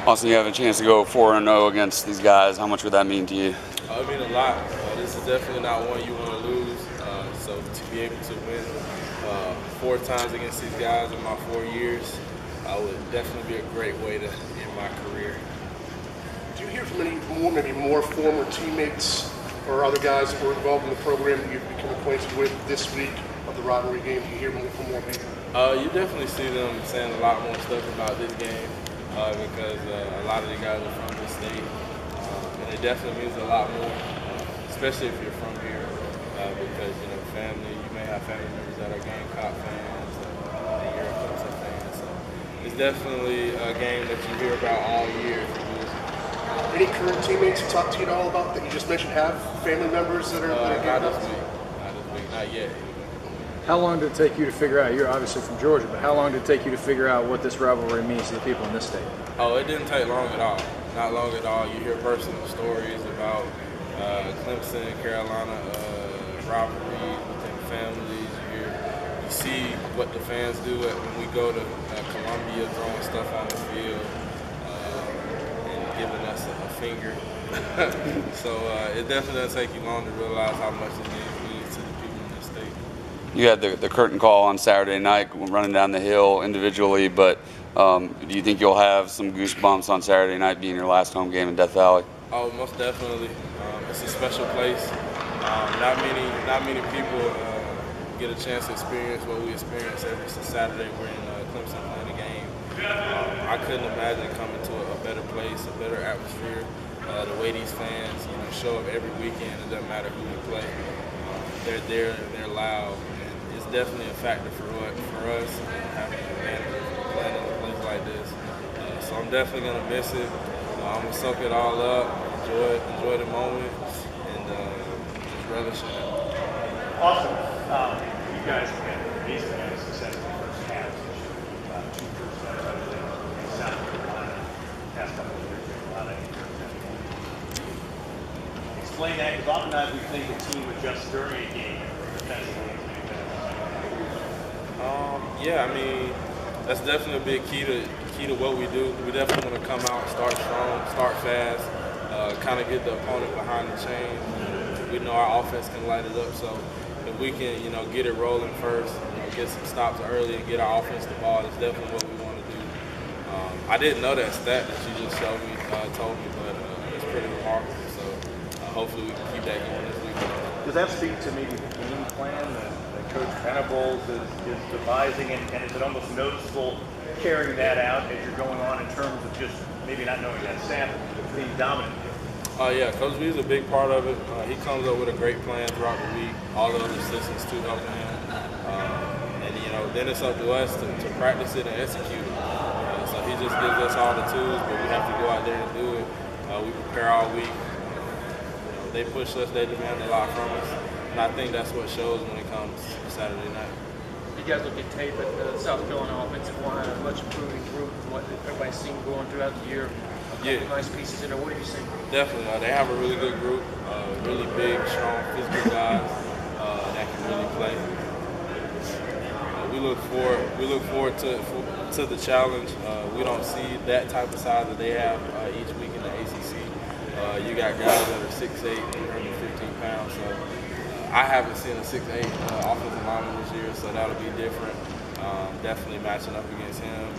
Austin, you have a chance to go 4-0 against these guys. How much would that mean to you? I mean a lot. This is definitely not one you want to lose. So to be able to win 4 times against these guys in my 4 years would definitely be a great way to end my career. Do you hear from maybe more former teammates or other guys that were involved in the program that you've become acquainted with this week of the rivalry game? Do you hear from more people? You definitely see them saying a lot more stuff about this game because a lot of the guys are from this state, and it definitely means a lot more, especially if you're from here, because family. You may have family members that are Gamecock fans, and you're a Clemson fan. So it's definitely a game that you hear about all year. Any current teammates you talk to you at all about that you just mentioned have family members that are not this week, not yet. How long did it take you to figure out? You're obviously from Georgia, but how long did it take you to figure out what this rivalry means to the people in this state? Oh, it didn't take long at all. Not long at all. You hear personal stories about Clemson, Carolina rivalry within families. You see what the fans do when we go to Columbia, throwing stuff on the field and giving us a finger. So it definitely doesn't take you long to realize how much it means to the people in this state. You had the curtain call on Saturday night running down the hill individually, but do you think you'll have some goosebumps on Saturday night being your last home game in Death Valley? Oh, most definitely. It's a special place. Not many people get a chance to experience what we experience every Saturday we're in Clemson playing a game. I couldn't imagine coming to a better place, a better atmosphere. The way these fans show up every weekend, it doesn't matter who we play. They're there, they're loud. It's definitely a factor for us having a manager playing in a place like this. So I'm definitely gonna miss it. I'm gonna soak it all up, enjoy the moment, and just relish it. Awesome. You guys have had amazing success in the first half. 2 first halves in South Carolina. Past couple of years, a lot of explain that, because oftentimes we think a team adjusts during a game defensively. Yeah, I mean, that's definitely a big key to what we do. We definitely want to come out, start strong, start fast, kind of get the opponent behind the chains. We know our offense can light it up, so if we can, get it rolling first, get some stops early and get our offense the ball, that's definitely what we want to do. I didn't know that stat that you just told me, but it's pretty remarkable. So hopefully we can keep that going this week. Does that speak to maybe the game plan that Coach Venables is devising, and is it almost noticeable carrying that out as you're going on in terms of just maybe not knowing that sample, but being dominant? Yeah, Coach V is a big part of it. He comes up with a great plan throughout the week, all the other assistants too helping him. And then it's up to us to practice it and execute it. So he just gives us all the tools, but we have to go out there and do it. We prepare all week. They push us, they demand a lot from us. And I think that's what shows when it comes Saturday night. You guys look at tape at the South Carolina offensive line, a much improving group from what everybody's seen going throughout the year. Yeah. Nice pieces in there. What have you seen? Definitely. They have a really good group, really big, strong, physical guys that can really play. We look forward to the challenge. We don't see that type of size that they have each week in the ACC. You got guys that are 6'8", 115 pounds. So I haven't seen a 6'8" offensive lineman this year, so that'll be different. Definitely matching up against him.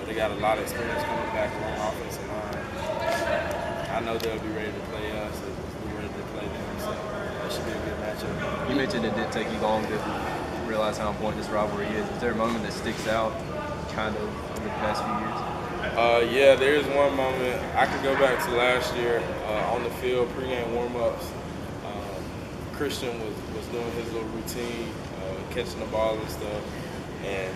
They got a lot of experience coming back along the offensive line. I know they'll be ready to play us as we're ready to play them, so that should be a good matchup. You mentioned it didn't take you long to realize how important this rivalry is. Is there a moment that sticks out kind of over the past few years? Yeah, there is one moment. I could go back to last year on the field, pregame warm-ups. Christian was doing his little routine, catching the ball and stuff, and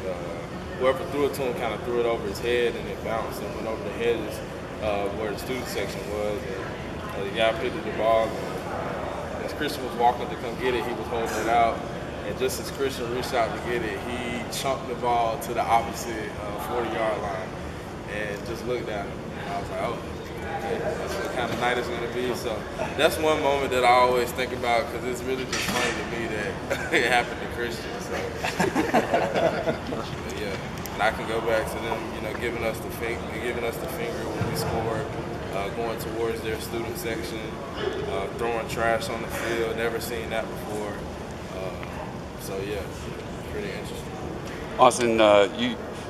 whoever threw it to him kind of threw it over his head, and it bounced and went over the hedges where the student section was. And the guy picked up the ball, and as Christian was walking to come get it, he was holding it out. And just as Christian reached out to get it, he chunked the ball to the opposite 40-yard line and just looked at him. And I was like, oh, okay, that's what kind of night it's going to be. So that's one moment that I always think about because it's really just funny to me that it happened to Christian. So, yeah. and I can go back to them, giving us the finger when we scored, going towards their student section, throwing trash on the field. Never seen that before. So yeah, pretty interesting. Austin,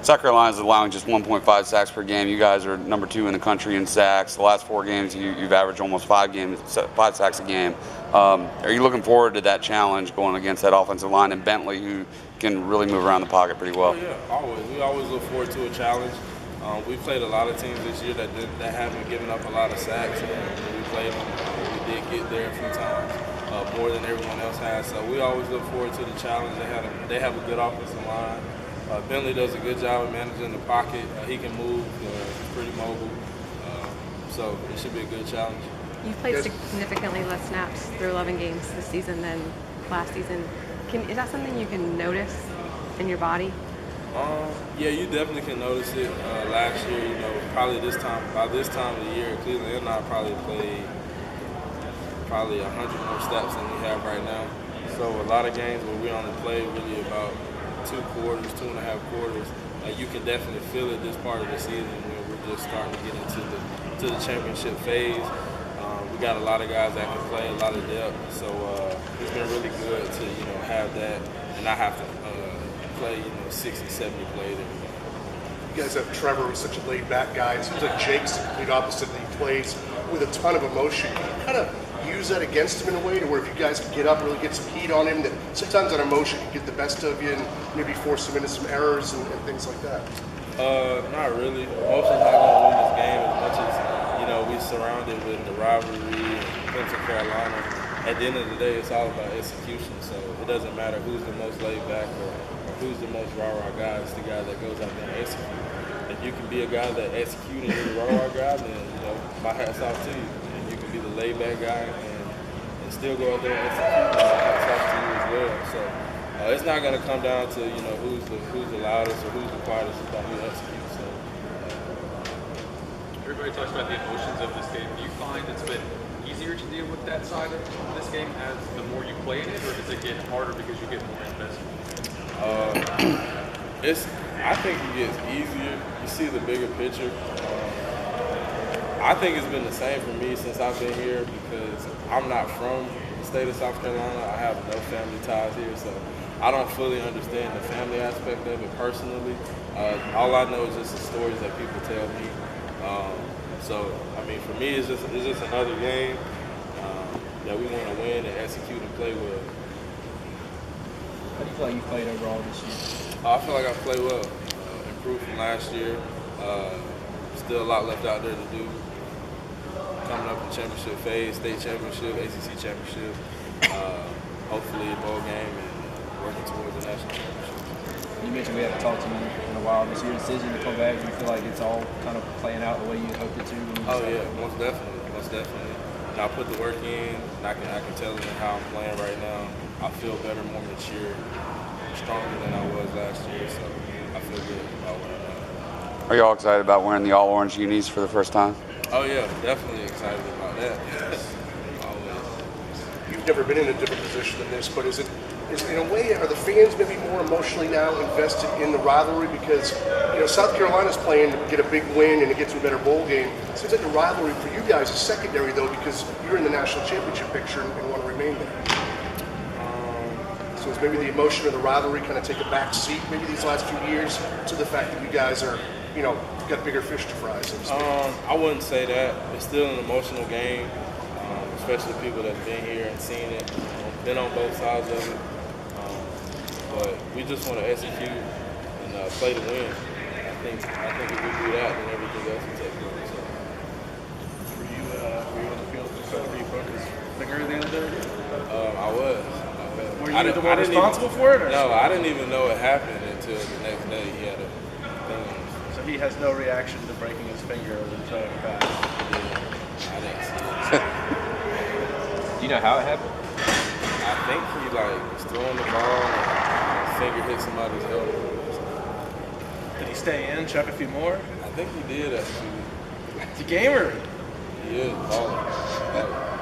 South Carolina is allowing just 1.5 sacks per game. You guys are number 2 in the country in sacks. The last 4 games, you've averaged almost 5 sacks a game. Are you looking forward to that challenge going against that offensive line and Bentley, who can really move around the pocket pretty well? Oh, yeah, always. We always look forward to a challenge. We played a lot of teams this year that haven't given up a lot of sacks. When we played them, we did get there a few times, more than everyone else has. So we always look forward to the challenge. They have a good offensive line. Bentley does a good job of managing the pocket. He can move. He's pretty mobile. So it should be a good challenge. You've played significantly less snaps through 11 games this season than last season. Is that something you can notice in your body? Yeah, you definitely can notice it. Last year, probably by this time of the year, Cleveland and I probably played 100 more snaps than we have right now. So a lot of games where we only play really about 2 quarters, 2.5 quarters. You can definitely feel it this part of the season when we're just starting to get into the championship phase. We got a lot of guys that can play, a lot of depth. So it's been really good to have that and not have to play 60, 70 plays every game. You guys have Trevor, who's such a laid-back guy. It seems like Jake's the complete opposite. That he plays with a ton of emotion. Can you kind of use that against him in a way to where if you guys can get up, really get some heat on him, that sometimes that emotion can get the best of you and maybe force him into some errors and things like that? Not really. Emotion's not going to win this game as much as we're surrounded with the rivalry and Clemson, Carolina. At the end of the day, it's all about execution. So it doesn't matter who's the most laid back or who's the most rah-rah guy. It's the guy that goes out there and executes. If you can be a guy that executes and you're the rah-rah guy, then my hat's off to you. And you can be the laid back guy and still go out there and execute. And my hat's off to you as well. So it's not going to come down to who's the loudest or who's the quietest. It's about who executes. So. Everybody talks about the emotions of this game. Do you find it's been easier to deal with that side of this game as the more you play in it, or does it get harder because you get more invested? I think it gets easier. You see the bigger picture. I think it's been the same for me since I've been here because I'm not from the state of South Carolina. I have no family ties here, so I don't fully understand the family aspect of it personally. All I know is just the stories that people tell me. So, I mean, for me, it's just another game that we want to win and execute and play well. How do you feel like you played overall this year? I feel like I played well. Improved from last year. Still a lot left out there to do. Coming up in championship phase, state championship, ACC championship, hopefully a bowl game, and working towards the national championship. You mentioned we haven't talked to you in a while. This year's decision to come back, do you feel like it's all kind of playing out the way you hoped it to? Oh yeah, most definitely. And I put the work in, and I can tell them how I'm playing right now. I feel better, more mature, stronger than I was last year, so I feel good about where I'm at. Are you all excited about wearing the all-orange unis for the first time? Oh yeah, definitely excited about that. Always. You've never been in a different position than this, but is in a way, are the fans maybe more emotionally now invested in the rivalry because South Carolina's playing to get a big win and to get to a better bowl game? It seems like the rivalry for you guys is secondary though because you're in the national championship picture and want to remain there. So is maybe the emotion of the rivalry kind of take a back seat maybe these last few years to the fact that you guys are got bigger fish to fry, so to speak? I wouldn't say that. It's still an emotional game, especially people that have been here and seen it, been on both sides of it. But we just want to execute and play to win. I think if we do that, then everything else will take place. So. Were you on the field were you broke his finger at the end of the day? I was. Were you the one responsible for it? Or no, I didn't even know it happened until the next day. He had a thing on his. So he has no reaction to breaking his finger or throwing it back. Yeah, I didn't see it. Do you know how it happened? I think he was throwing the ball and his finger hit somebody's elbow. Did he stay in, chuck a few more? I think he did actually. He's a gamer. He is baller.